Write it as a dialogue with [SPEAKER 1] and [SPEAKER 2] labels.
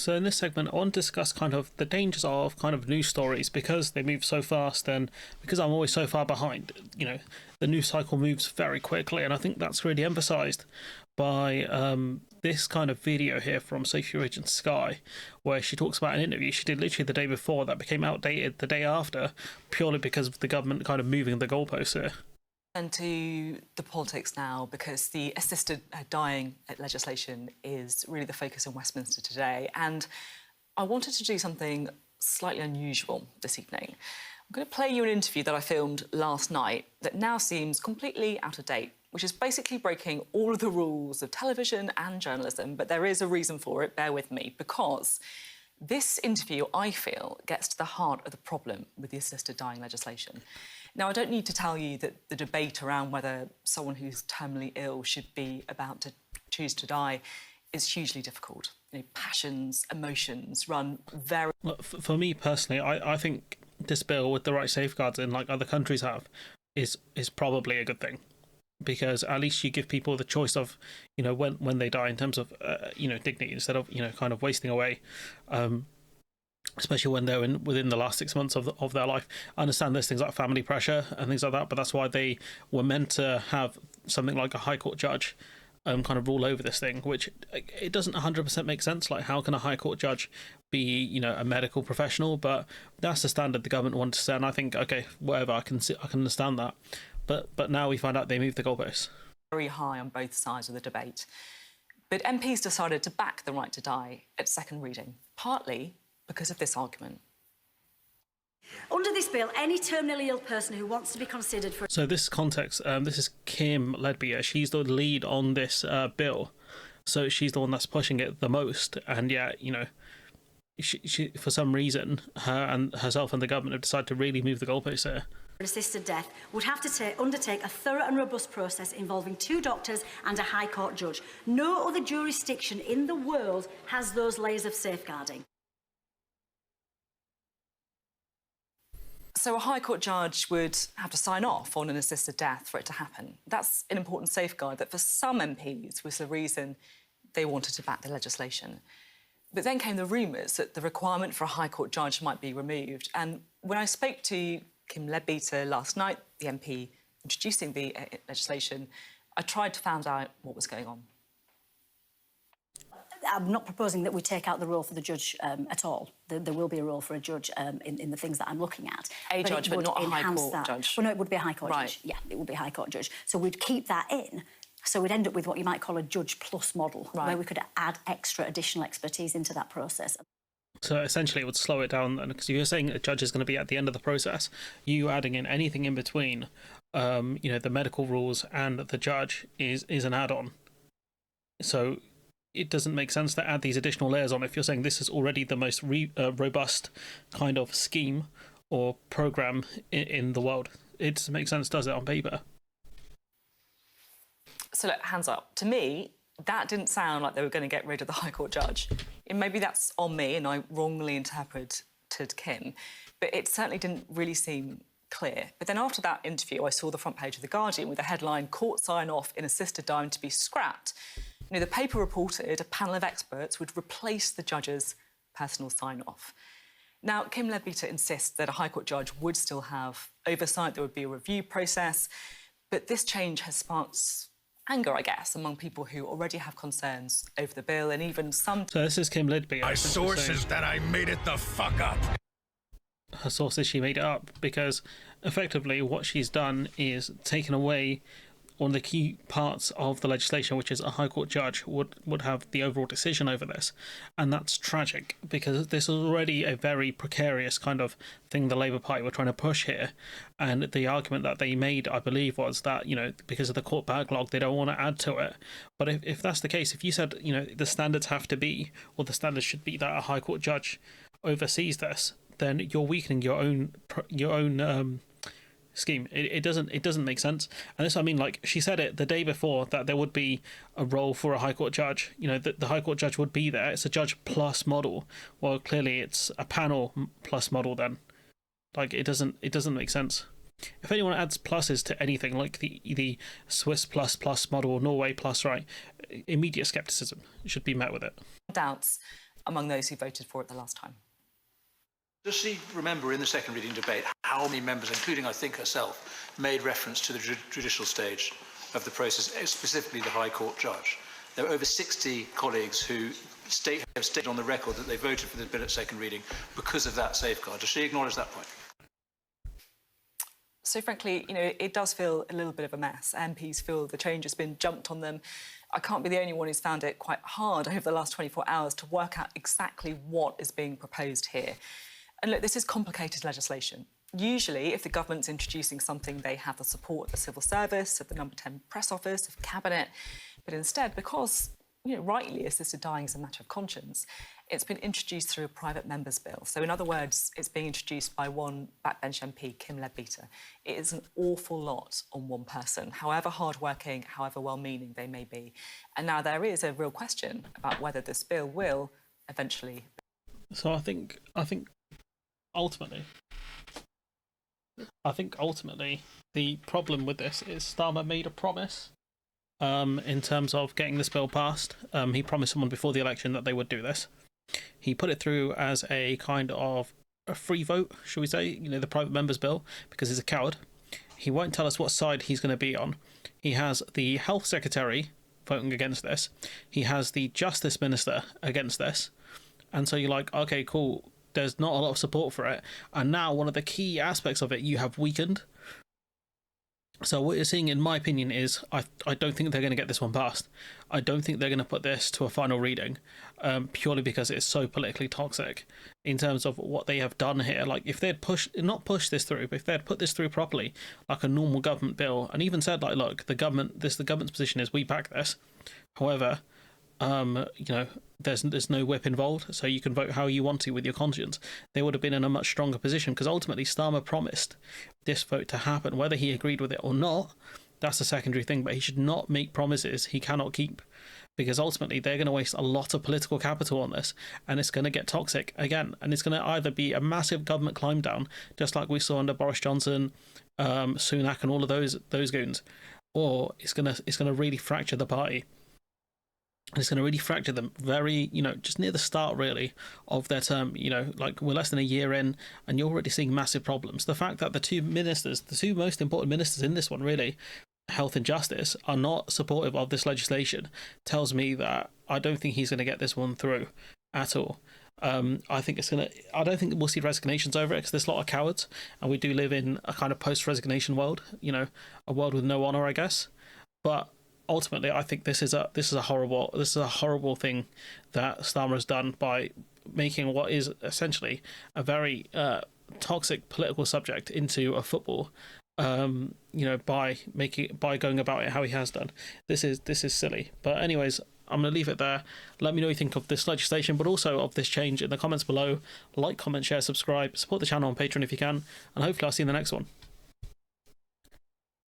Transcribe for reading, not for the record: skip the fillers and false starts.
[SPEAKER 1] So in this segment, I want to discuss kind of the dangers of kind of news stories because they move so fast and because I'm always so far behind. The news cycle moves very quickly, and I think that's really emphasised by this kind of video here from Safety Agent Sky, where she talks about an interview she did literally the day before that became outdated the day after, purely because of the government kind of moving the goalposts here.
[SPEAKER 2] And to the politics now, because the assisted dying legislation is really the focus in Westminster today. And I wanted to do something slightly unusual this evening. I'm going to play you an interview that I filmed last night that now seems completely out of date, which is basically breaking all of the rules of television and journalism. But there is a reason for it, bear with me, because this interview, I feel, gets to the heart of the problem with the assisted dying legislation. Now, I don't need to tell you that the debate around whether someone who's terminally ill should be about to choose to die is hugely difficult. Passions, emotions run very...
[SPEAKER 1] For me personally, I think this bill, with the right safeguards in like other countries have, is probably a good thing. Because at least you give people the choice of, when they die in terms of, dignity instead of, kind of wasting away. Especially when they're within the last 6 months of their life. I understand there's things like family pressure and things like that, but that's why they were meant to have something like a High Court judge kind of rule over this thing, which it doesn't 100% make sense. Like, how can a High Court judge be, a medical professional? But that's the standard the government wanted to set, and I think, okay, whatever, I can understand that. But now we find out they moved the goalposts.
[SPEAKER 2] Very high on both sides of the debate. But MPs decided to back the right to die at second reading, partly because of this argument.
[SPEAKER 3] Under this bill, any terminally ill person who wants to be considered for...
[SPEAKER 1] So this context, this is Kim Leadbeater. She's the lead on this bill. So she's the one that's pushing it the most. And yet, she for some reason, her and herself and the government have decided to really move the goalposts here.
[SPEAKER 3] Assisted death would have to undertake a thorough and robust process involving 2 doctors and a High Court judge. No other jurisdiction in the world has those layers of safeguarding.
[SPEAKER 2] So a High Court judge would have to sign off on an assisted death for it to happen. That's an important safeguard that for some MPs was the reason they wanted to back the legislation. But then came the rumours that the requirement for a High Court judge might be removed. And when I spoke to Kim Leadbeater last night, the MP introducing the legislation, I tried to find out what was going on.
[SPEAKER 3] I'm not proposing that we take out the role for the judge at all. There will be a role for a judge in the things that I'm looking at.
[SPEAKER 2] A judge, but not a High Court judge?
[SPEAKER 3] Well, no, it would be a High Court
[SPEAKER 2] right.
[SPEAKER 3] judge. Yeah, it would be a High Court judge. So we'd keep that in. So we'd end up with what you might call a judge plus model, right, where we could add extra additional expertise into that process.
[SPEAKER 1] So essentially it would slow it down, because you're saying a judge is going to be at the end of the process. You adding in anything in between, the medical rules and the judge is an add-on. So it doesn't make sense to add these additional layers on if you're saying this is already the most robust kind of scheme or program in the world. It doesn't make sense, does it, on paper?
[SPEAKER 2] So look, hands up. To me, that didn't sound like they were going to get rid of the High Court judge. And maybe that's on me and I wrongly interpreted Kim, but it certainly didn't really seem clear. But then after that interview, I saw the front page of The Guardian with the headline, "Court sign-off in assisted dying to be scrapped." The paper reported a panel of experts would replace the judge's personal sign-off. Now, Kim Leadbeater insists that a High Court judge would still have oversight, there would be a review process, but this change has sparked anger, I guess, among people who already have concerns over the bill, and even some...
[SPEAKER 1] So this is Kim Leadbeater.
[SPEAKER 4] My source is that I made it the fuck up.
[SPEAKER 1] Her source is she made it up, because effectively what she's done is taken away one of the key parts of the legislation, which is a High Court judge would have the overall decision over this. And that's tragic, because this is already a very precarious kind of thing the Labour Party were trying to push here. And the argument that they made, I believe, was that, because of the court backlog, they don't want to add to it. But if that's the case, if you said, the standards have to be, or the standards should be that a High Court judge oversees this, then you're weakening your own scheme. It doesn't make sense. And this, I mean, like, she said it the day before that there would be a role for a High Court judge. The High Court judge would be there. It's a judge plus model. Well, clearly it's a panel plus model then. Like, it doesn't make sense. If anyone adds pluses to anything, like the Swiss plus model or Norway plus, right, immediate skepticism should be met with it.
[SPEAKER 2] Doubts among those who voted for it the last time.
[SPEAKER 5] Does she remember in the second reading debate how many members, including I think herself, made reference to the judicial stage of the process, specifically the High Court judge? There were over 60 colleagues who have stated on the record that they voted for the bill at second reading because of that safeguard. Does she acknowledge that point?
[SPEAKER 2] So frankly, it does feel a little bit of a mess. MPs feel the change has been jumped on them. I can't be the only one who's found it quite hard over the last 24 hours to work out exactly what is being proposed here. And look, this is complicated legislation. Usually, if the government's introducing something, they have the support of the civil service, of the number 10 press office, of cabinet. But instead, because rightly assisted dying is a matter of conscience, it's been introduced through a private member's bill. So in other words, it's being introduced by one backbench MP, Kim Leadbeater. It is an awful lot on one person, however hard-working, however well-meaning they may be. And now there is a real question about whether this bill will eventually...
[SPEAKER 1] So I think ultimately, the problem with this is Starmer made a promise in terms of getting this bill passed. He promised someone before the election that they would do this. He put it through as a kind of a free vote, shall we say, the private member's bill, because he's a coward. He won't tell us what side he's going to be on. He has the health secretary voting against this. He has the justice minister against this. And so you're like, okay, cool. There's not a lot of support for it. And now one of the key aspects of it you have weakened. So what you're seeing, in my opinion, is I don't think they're going to get this one passed. I don't think they're going to put this to a final reading, purely because it's so politically toxic in terms of what they have done here. Like, if they'd not pushed this through, but if they'd put this through properly, like a normal government bill, and even said, like, look, the government's position is we back this. However, there's no whip involved, so you can vote how you want to with your conscience. They would have been in a much stronger position, because ultimately Starmer promised this vote to happen. Whether he agreed with it or not, that's a secondary thing, but he should not make promises he cannot keep, because ultimately they're going to waste a lot of political capital on this, and it's going to get toxic again, and it's going to either be a massive government climb down, just like we saw under Boris Johnson, Sunak and all of those goons, or it's going to really fracture the party. And it's going to really fracture them very, just near the start, really, of their term. Like, we're less than a year in, and you're already seeing massive problems. The fact that the two most important ministers in this one, really, health and justice, are not supportive of this legislation, tells me that I don't think he's going to get this one through at all. I don't think we'll see resignations over it, because there's a lot of cowards, and we do live in a kind of post-resignation world, a world with no honour, I guess. But ultimately, I think this is a horrible thing that Starmer has done by making what is essentially a very toxic political subject into a football. By going about it how he has done. This is silly. But anyways, I'm going to leave it there. Let me know what you think of this legislation, but also of this change in the comments below. Like, comment, share, subscribe, support the channel on Patreon if you can, and hopefully I'll see you in the next one.